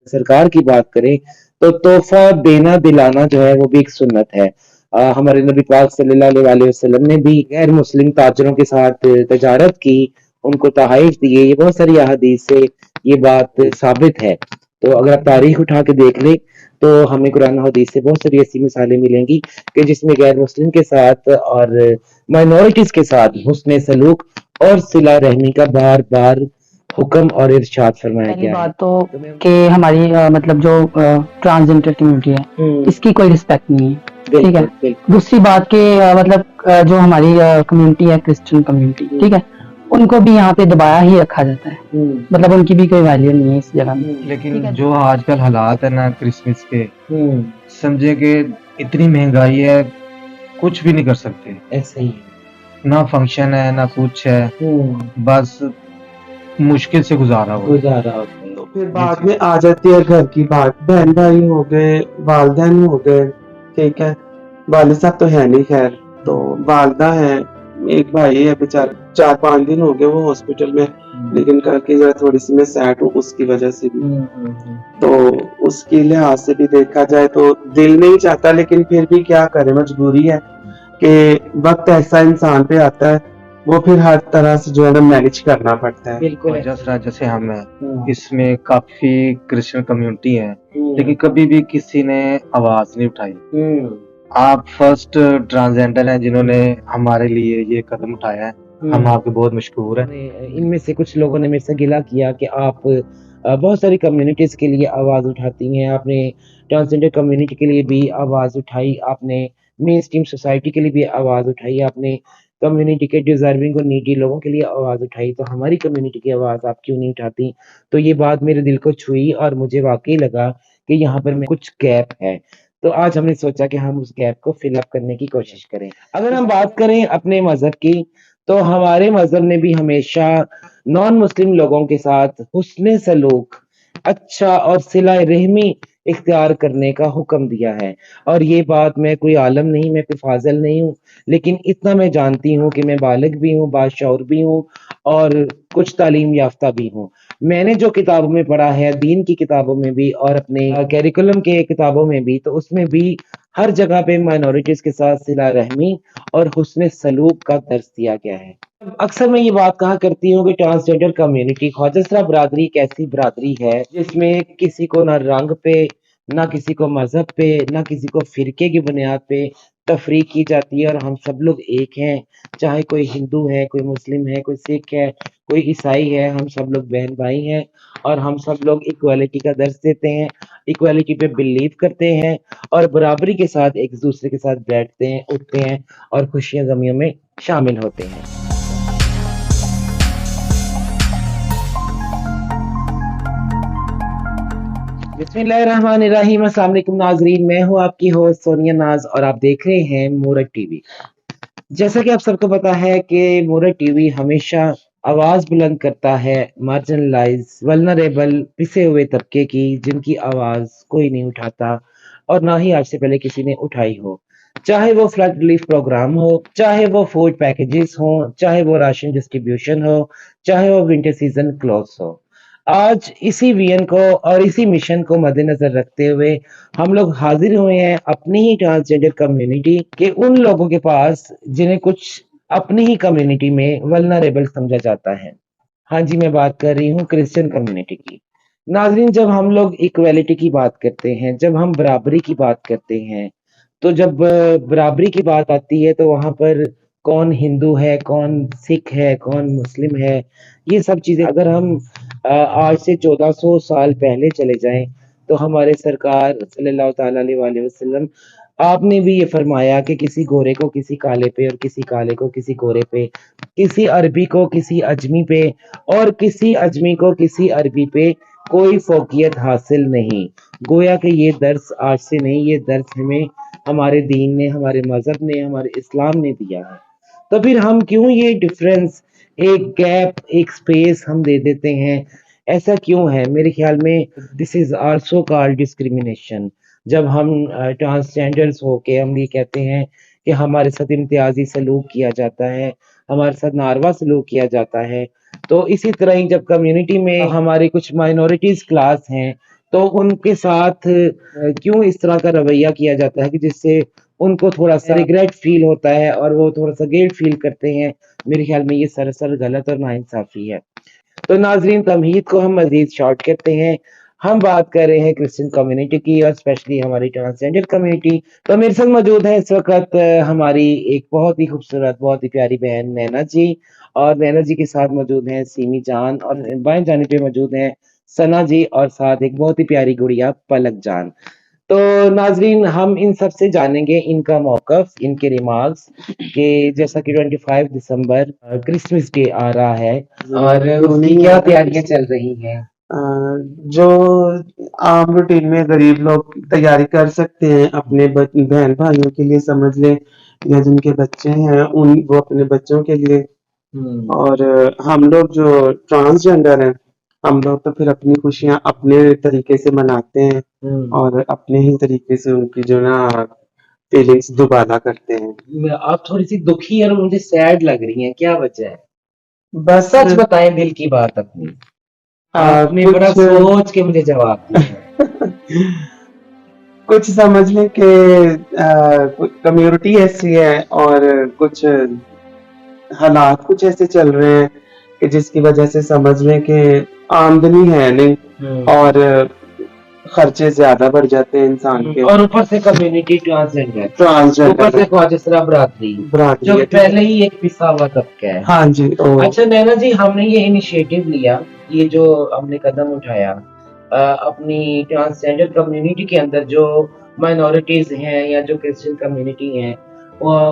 सरकार की बात करें तो तोहफा देना दिलाना जो है वो भी एक सुन्नत है। हमारे नबी पाक सल्लल्लाहु अलैहि वसल्लम ने भी गैर मुस्लिम ताजरों के साथ तजारत की, उनको तोहफे दिए। ये बहुत सारी अहादीस से ये बात साबित है। तो अगर आप तारीख उठा के देख लें तो हमें कुरान और हदीस से बहुत सारी ऐसी मिसालें मिलेंगी कि जिसमें गैर मुस्लिम के साथ और माइनॉरिटीज के साथ हुस्न सलूक और सिला रहमी का बार बार हुक्म और इरशाद फरमाया पहली गया है। बात तो कि हमारी मतलब जो ट्रांसजेंडर कम्युनिटी है इसकी कोई रिस्पेक्ट नहीं है, ठीक है। बिल्कुल बिल्कुल दूसरी बात कि मतलब जो हमारी कम्युनिटी है क्रिश्चियन कम्युनिटी, ठीक है, उनको भी यहाँ पे दबाया ही रखा जाता है, मतलब उनकी भी कोई वैल्यू नहीं है इस जगह में। ठीक लेकिन है। जो आजकल हालात है ना क्रिसमस के, समझे कि इतनी महंगाई है, कुछ भी नहीं कर सकते। ऐसे ही ना फंक्शन है ना कुछ है, बस मुश्किल से गुजारा हो। गुजारा होता है। तो फिर बाद में आ जाती है घर की बात, बहन भाई हो गए, वालदैन हो गए, ठीक है। वालिद साहब तो है नहीं खैर, तो वालदा है, एक भाई है बेचारा, 4-5 दिन हो गए वो हॉस्पिटल में, लेकिन कल की जरा थोड़ी सी मैं सैड हूँ उसकी वजह से भी। तो उसके लिहाज से भी देखा जाए तो दिल नहीं चाहता, लेकिन फिर भी क्या करे, मजबूरी है कि वक्त ऐसा इंसान पे आता है, वो फिर हर तरह से जो है ना मैनेज करना पड़ता है। बिल्कुल जैसे हम हैं, इसमें काफी क्रिश्चियन कम्युनिटी है, लेकिन कभी भी किसी ने आवाज नहीं उठाई। आप फर्स्ट ट्रांसजेंडर हैं जिन्होंने हमारे लिए ये कदम उठाया है, हम आपके बहुत मशहूर हैं। इनमें से कुछ लोगों ने मेरे से गिला किया कि आप बहुत सारी कम्युनिटीज के लिए आवाज उठाती हैं, आपने ट्रांसजेंडर कम्युनिटी के लिए भी आवाज उठाई, आपने मेन स्ट्रीम सोसाइटी के लिए भी आवाज उठाई, आपने कम्युनिटी के डिजर्विंग और नीडी लोगों के लिए आवाज उठाई, तो हमारी कम्युनिटी की आवाज आप क्यों नहीं उठाती? तो ये बात मेरे दिल को छुई और मुझे वाकई लगा कि यहाँ पर कुछ गैप है। तो आज हमने सोचा कि हम उस गैप को फिल अप करने की कोशिश करें। अगर हम बात करें अपने मजहब की, तो हमारे मजहब ने भी हमेशा नॉन मुस्लिम लोगों के साथ हुस्न सलूक, अच्छा और सिला रहमी इख्तियार करने का हुक्म दिया है। और ये बात, मैं कोई आलम नहीं, मैं कोई फाजिल नहीं हूँ, लेकिन इतना मैं जानती हूँ कि मैं बालिग भी हूँ, बाशऊर भी हूँ और कुछ तालीम याफ्ता भी हूँ। मैंने जो किताबों में पढ़ा है, दीन की किताबों में भी और अपने कैरिकुलम के किताबों में भी, तो उसमें भी हर जगह पे माइनॉरिटीज के साथ सिला रहमी और हुस्न सलूक का दर्ज दिया गया है। अक्सर मैं ये बात कहा करती हूँ कि ट्रांसजेंडर कम्युनिटी ख्वाजसरा बरादरी एक ऐसी बरादरी है जिसमें किसी को ना रंग पे, ना किसी को मजहब पे, ना किसी को फिरके की बुनियाद पे तफरीक की जाती है और हम सब लोग एक हैं। चाहे कोई हिंदू है, कोई मुस्लिम है, कोई सिख है, कोई ईसाई है, हम सब लोग बहन भाई हैं और हम सब लोग इक्वालिटी का दर्ज देते हैं, इक्वालिटी पे बिलीव करते हैं और बराबरी के साथ एक दूसरे के साथ बैठते हैं, उठते हैं और खुशियां गमियों में शामिल होते हैं। बिस्मिल्लाहिर्रहमानिर्रहीम, अस्सलाम वालेकुम नाजरीन, मैं हूँ आपकी होस्ट सोनिया नाज और आप देख रहे हैं मोरट टीवी। जैसा कि आप सबको पता है कि मोरट टीवी हमेशा आवाज बुलंद करता है मार्जिनलाइज, वल्नरेबल, पिसे हुए तबके की, जिनकी आवाज कोई नहीं उठाता और ना ही आज से पहले किसी ने उठाई हो। चाहे वो फ्लड रिलीफ प्रोग्राम हो, चाहे वो फूड पैकेजेस हो, चाहे वो राशन डिस्ट्रीब्यूशन हो, चाहे वो विंटर सीजन क्लोज हो। आज इसी विजन को और इसी मिशन को मद्देनजर रखते हुए हम लोग हाजिर हुए हैं अपनी ही ट्रांसजेंडर कम्युनिटी के उन लोगों के पास जिन्हें कुछ अपनी ही कम्युनिटी में वल्नरेबल समझा जाता है। हाँ जी, मैं बात कर रही हूँ क्रिश्चियन कम्युनिटी की। नाजरीन, जब हम लोग इक्वालिटी की बात करते हैं, जब हम बराबरी की बात करते हैं, तो जब बराबरी की बात आती है तो वहां पर कौन हिंदू है, कौन सिख है, कौन मुस्लिम है, ये सब चीजें अगर हम आज से 1400 साल पहले चले जाएं तो हमारे सरकार सल्लल्लाहु ताला अलैहि वसल्लम आपने भी ये फरमाया कि किसी गोरे को किसी काले पे और किसी काले को किसी गोरे पे, किसी अरबी को किसी अजमी पे और किसी अजमी को किसी अरबी पे कोई फौकियत हासिल नहीं। गोया कि ये दर्स आज से नहीं, ये दर्स हमें हमारे दीन ने, हमारे मजहब ने, हमारे इस्लाम ने दिया है। तो फिर हम क्यों ये डिफरेंस, एक गैप, एक स्पेस हम दे देते हैं? ऐसा क्यों है? मेरे ख्याल में this is also called discrimination. जब हम ट्रांसजेंडर्स होके हम ये कहते हैं कि हमारे साथ इम्तियाजी सलूक किया जाता है, हमारे साथ नारवा सलूक किया जाता है, तो इसी तरह ही जब कम्युनिटी में हमारी कुछ माइनॉरिटीज क्लास हैं तो उनके साथ क्यों इस तरह का रवैया किया जाता है कि जिससे उनको थोड़ा सा रिग्रेट फील होता है और वो थोड़ा सा गिल्ट फील करते हैं? मेरे ख्याल में ये सरासर गलत और नाइंसाफी है। तो नाजरीन, तमहीद को हम मजीद शॉर्ट करते हैं। हम बात कर रहे हैं क्रिश्चियन कम्युनिटी की और स्पेशली हमारी ट्रांसजेंडर कम्युनिटी। तो मेरे साथ मौजूद है इस वक्त हमारी एक बहुत ही खूबसूरत, बहुत ही प्यारी बहन नैना जी, और नैना जी के साथ मौजूद हैं सीमी जान, और बाएं जाने पे मौजूद हैं सना जी, और साथ एक बहुत ही प्यारी गुड़िया पलक जान। तो नाजरीन, हम इन सब से जानेंगे इनका मौकफ, इनके रिमार्क्स, कि जैसा कि 25 दिसंबर क्रिसमस डे आ रहा है और उसकी क्या तैयारियां चल रही हैं। जो आम रूटीन में गरीब लोग तैयारी कर सकते हैं अपने बहन भाइयों के लिए समझ लें, या जिनके बच्चे हैं उन वो अपने बच्चों के लिए। और हम लोग जो ट्रांसजेंडर हैं, हम लोग तो फिर अपनी खुशियां अपने तरीके से मनाते हैं और अपने ही तरीके से उनकी जो ना फीलिंग्स दुबारा करते हैं। आप थोड़ी सी दुखी और मुझे सैड लग रही हैं, क्या वजह है? बस सच बताएं, दिल की बात अपनी। आपने बड़ा कुछ सोच के मुझे जवाब दिया। कुछ समझ लें कि कम्युनिटी ऐसी है और कुछ हालात कुछ ऐसे चल रहे हैं कि जिसकी वजह से समझ लें कि आमदनी है नहीं और खर्चे ज्यादा बढ़ जाते हैं इंसान के। और ऊपर से कम्युनिटी ट्रांसजेंडर, ट्रांसजेंडर ऊपर से ख्वाजसरा बरादरी, जो पहले ही एक पिसा हुआ तबका है। हाँ जी। अच्छा नैना जी, हमने ये इनिशिएटिव लिया, ये जो हमने कदम उठाया अपनी ट्रांसजेंडर कम्युनिटी के अंदर जो माइनॉरिटीज हैं या जो क्रिश्चियन कम्युनिटी हैं,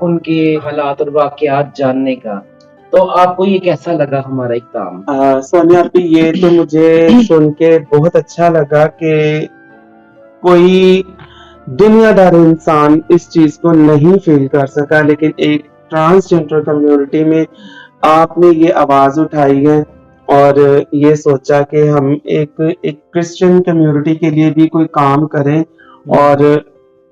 उनके हालात और वाकयात जानने का, तो आपको ये कैसा लगा हमारा इक़दाम? सोनिया आपकी ये तो मुझे सुन के बहुत अच्छा लगा कि कोई दुनियादार इंसान इस चीज को नहीं फील कर सका, लेकिन एक ट्रांसजेंडर कम्युनिटी में आपने ये आवाज उठाई है और ये सोचा कि हम एक क्रिश्चियन कम्युनिटी के लिए भी कोई काम करें और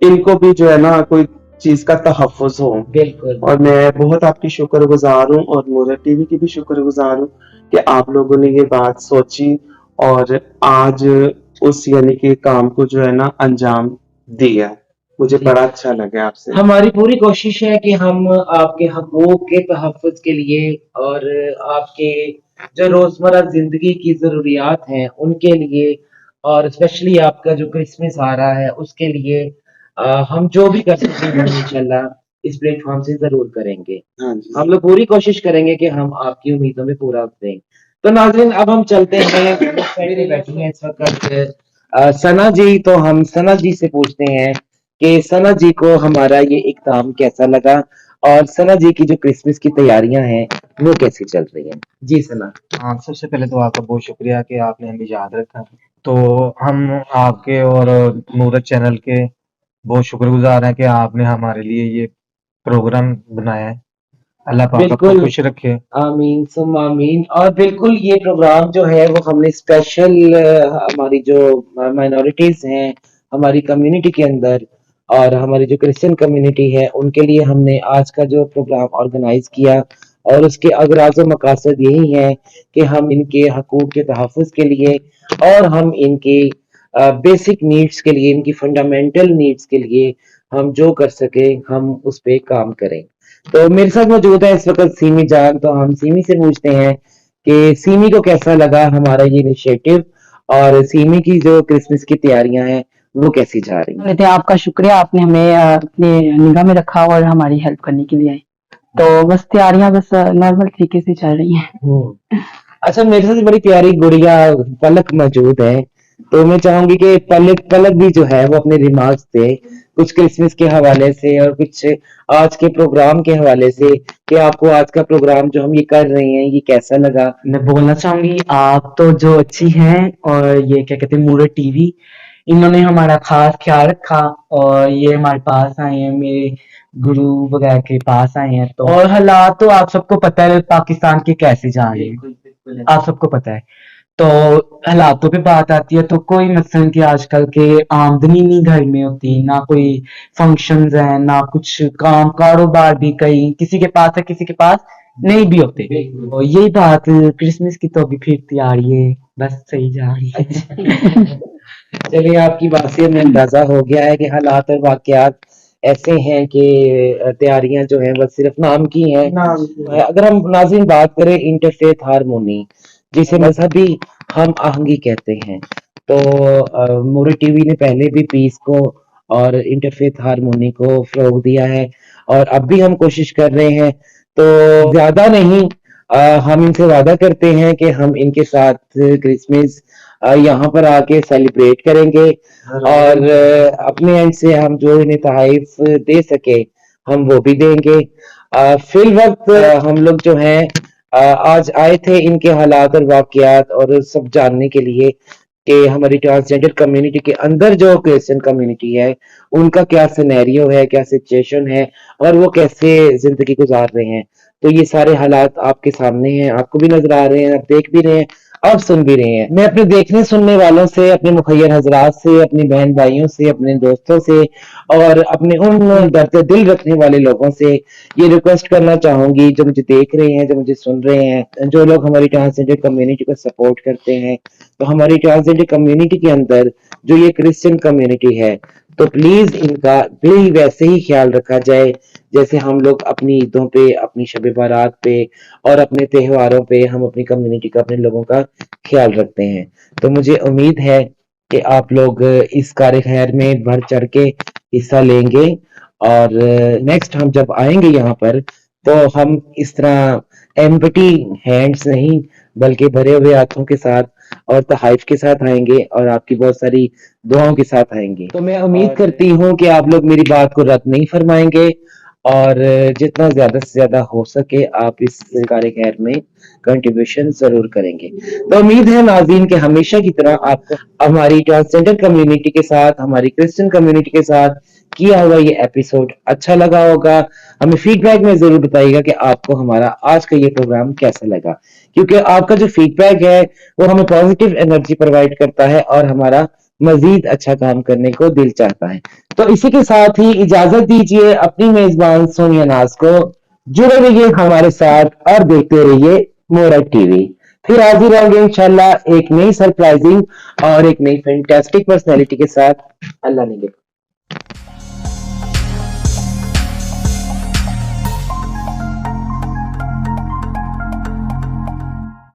इनको भी जो है ना कोई चीज का तहफ़्फ़ुज़ हो। बिल्कुल। और मैं बहुत आपकी शुक्रगुजार हूँ और मोरत टीवी की भी शुक्रगुजार हूँ कि आप लोगों ने ये बात सोची और आज उस यानी कि काम को जो है ना अंजाम दिया। मुझे बड़ा अच्छा लगा आपसे। हमारी पूरी कोशिश है कि हम आपके हकूक के तहफ़्फ़ुज़ के लिए और आपके जो रोजमर्रा जिंदगी की जरूरियात हैं उनके लिए, और स्पेशली आपका जो क्रिसमस आ रहा है उसके लिए हम जो भी कर सकते हैं इंशाल्लाह इस प्लेटफॉर्म से जरूर करेंगे। हम लोग पूरी कोशिश करेंगे कि हम आपकी उम्मीदों में पूरा उतरें। तो नाज़रीन, अब हम चलते हैं, बैठी हैं इस वक्त सना जी, तो हम सना जी से पूछते हैं कि सना जी को हमारा ये इक़दाम कैसा लगा और सना जी की जो क्रिसमस की तैयारियां हैं वो कैसी चल रही हैं? जी सना। हाँ, सबसे पहले तो आपका बहुत शुक्रिया कि आपने हमें याद रखा। तो हम आपके और नूरत चैनल के बहुत शुक्रगुजार हैं कि आपने हमारे लिए ये प्रोग्राम बनाया है। अल्लाह पाक आपको बिल्कुल, खुश रखे। आमीन सुम्मा आमीन। और बिल्कुल ये प्रोग्राम जो है वो हमने स्पेशल हमारी जो माइनॉरिटीज हैं हमारी कम्युनिटी के अंदर और हमारी जो क्रिश्चियन कम्युनिटी है उनके लिए हमने आज का जो प्रोग्राम ऑर्गेनाइज किया, और उसके अगराज व मकासद यही है कि हम इनके हकूक के तहफ़्फ़ुज़ के लिए और हम इनके बेसिक नीड्स के लिए, इनकी फंडामेंटल नीड्स के लिए हम जो कर सके हम उस पे काम करें। तो मेरे साथ मौजूद है इस वक्त सीमी जान, तो हम सीमी से पूछते हैं कि सीमी को कैसा लगा हमारा ये इनिशिएटिव और सीमी की जो क्रिसमस की तैयारियां हैं वो कैसी जा रही हैं? कहते हैं आपका शुक्रिया, आपने हमें अपने निगाह में रखा और हमारी हेल्प करने के लिए आए। तो बस तैयारियां बस नॉर्मल तरीके से चल रही हैं। अच्छा, मेरे साथ बड़ी प्यारी गुड़िया पलक मौजूद है, तो मैं चाहूंगी कि पलक पलक भी जो है वो अपने रिमार्क्स दे कुछ क्रिसमस के हवाले से और कुछ आज के प्रोग्राम के हवाले से, कि आपको आज का प्रोग्राम जो हम ये कर रहे हैं ये कैसा लगा। मैं बोलना चाहूंगी आप तो जो अच्छी हैं, और ये क्या कहते हैं मूरत टीवी, इन्होंने हमारा खास ख्याल रखा और ये हमारे पास आए हैं, मेरे गुरु वगैरह के पास आए हैं। तो और हालात तो आप सबको पता है पाकिस्तान के कैसे जा रहे हैं, आप सबको पता है। तो हालातों पे बात आती है तो कोई मसलन कि आजकल के आमदनी नहीं घर में होती, ना कोई फंक्शंस हैं, ना कुछ काम कारोबार भी, कहीं किसी के पास है किसी के पास नहीं भी होते। तो यही बात क्रिसमस की तो अभी फिर तैयारी है, बस सही जा रही है। चलिए, आपकी बात से हमें अंदाजा हो गया है कि हालात और वाकयात ऐसे हैं कि तैयारियां जो हैं बस सिर्फ नाम की हैं। अगर हम नाज़रीन बात करें इंटरफेथ हारमोनी, जिसे मजहबी हम आहंगी कहते हैं, तो मोरे टीवी ने पहले भी पीस को और इंटरफेथ हारमोनी को फरोग दिया है और अब भी हम कोशिश कर रहे हैं। तो ज्यादा नहीं, हम इनसे वादा करते हैं कि हम इनके साथ क्रिसमस यहाँ पर आके सेलिब्रेट करेंगे और अपने एंड से हम जो इन्हें तहाइफ दे सके हम वो भी देंगे। फिल वक्त हम लोग जो हैं आज आए थे इनके हालात और वाकयात और सब जानने के लिए कि हमारी ट्रांसजेंडर कम्युनिटी के अंदर जो क्रिश्चियन कम्युनिटी है उनका क्या सिनेरियो है, क्या सिचुएशन है और वो कैसे जिंदगी गुजार रहे हैं। तो ये सारे हालात आपके सामने हैं, आपको भी नजर आ रहे हैं, आप देख भी रहे हैं, आप सुन भी रहे हैं। मैं अपने देखने सुनने वालों से, अपने मुखैर हजरात से, अपने बहन भाइयों से, अपने दोस्तों से और अपने उन दर्द दिल रखने वाले लोगों से ये रिक्वेस्ट करना चाहूंगी जो मुझे देख रहे हैं, जो मुझे सुन रहे हैं, जो लोग हमारी ट्रांसजेंडर कम्युनिटी को सपोर्ट करते हैं। तो हमारी ट्रांसजेंडर कम्युनिटी के अंदर जो ये क्रिश्चियन कम्युनिटी है, तो प्लीज इनका भी वैसे ही ख्याल रखा जाए जैसे हम लोग अपनी ईदों पे, अपनी शब बारात पे और अपने त्योहारों पे हम अपनी कम्युनिटी का, अपने लोगों का ख्याल रखते हैं। तो मुझे उम्मीद है कि आप लोग इस कार्य खैर में बढ़ चढ़ के हिस्सा लेंगे और नेक्स्ट हम जब आएंगे यहाँ पर तो हम इस तरह एम्प्टी हैंड्स नहीं बल्कि भरे हुए हाथों के साथ और तहाइफ के साथ आएंगे और आपकी बहुत सारी दुआओं के साथ आएंगे। तो मैं उम्मीद करती हूँ कि आप लोग मेरी बात को रद्द नहीं फरमाएंगे और जितना ज्यादा से ज्यादा हो सके आप इस कार्य खैर में कंट्रीब्यूशन जरूर करेंगे। तो उम्मीद है नाज़रीन के हमेशा की तरह आपको हमारी ट्रांसजेंडर कम्युनिटी के साथ, हमारी क्रिश्चियन कम्युनिटी के साथ किया हुआ ये एपिसोड अच्छा लगा होगा। हमें फीडबैक में जरूर बताइएगा कि आपको हमारा आज का ये प्रोग्राम कैसा लगा, क्योंकि आपका जो फीडबैक है वो हमें पॉजिटिव एनर्जी प्रोवाइड करता है और हमारा मजीद अच्छा काम करने को दिल चाहता है। तो इसी के साथ ही इजाजत दीजिए अपनी मेजबान सोनिया नाज को। जुड़े रहिए हमारे साथ और देखते रहिए मोरा टीवी। फिर हाजिर होंगे इंशाल्लाह एक नई सरप्राइजिंग और एक नई फैंटास्टिक पर्सनैलिटी के साथ। अल्लाह ने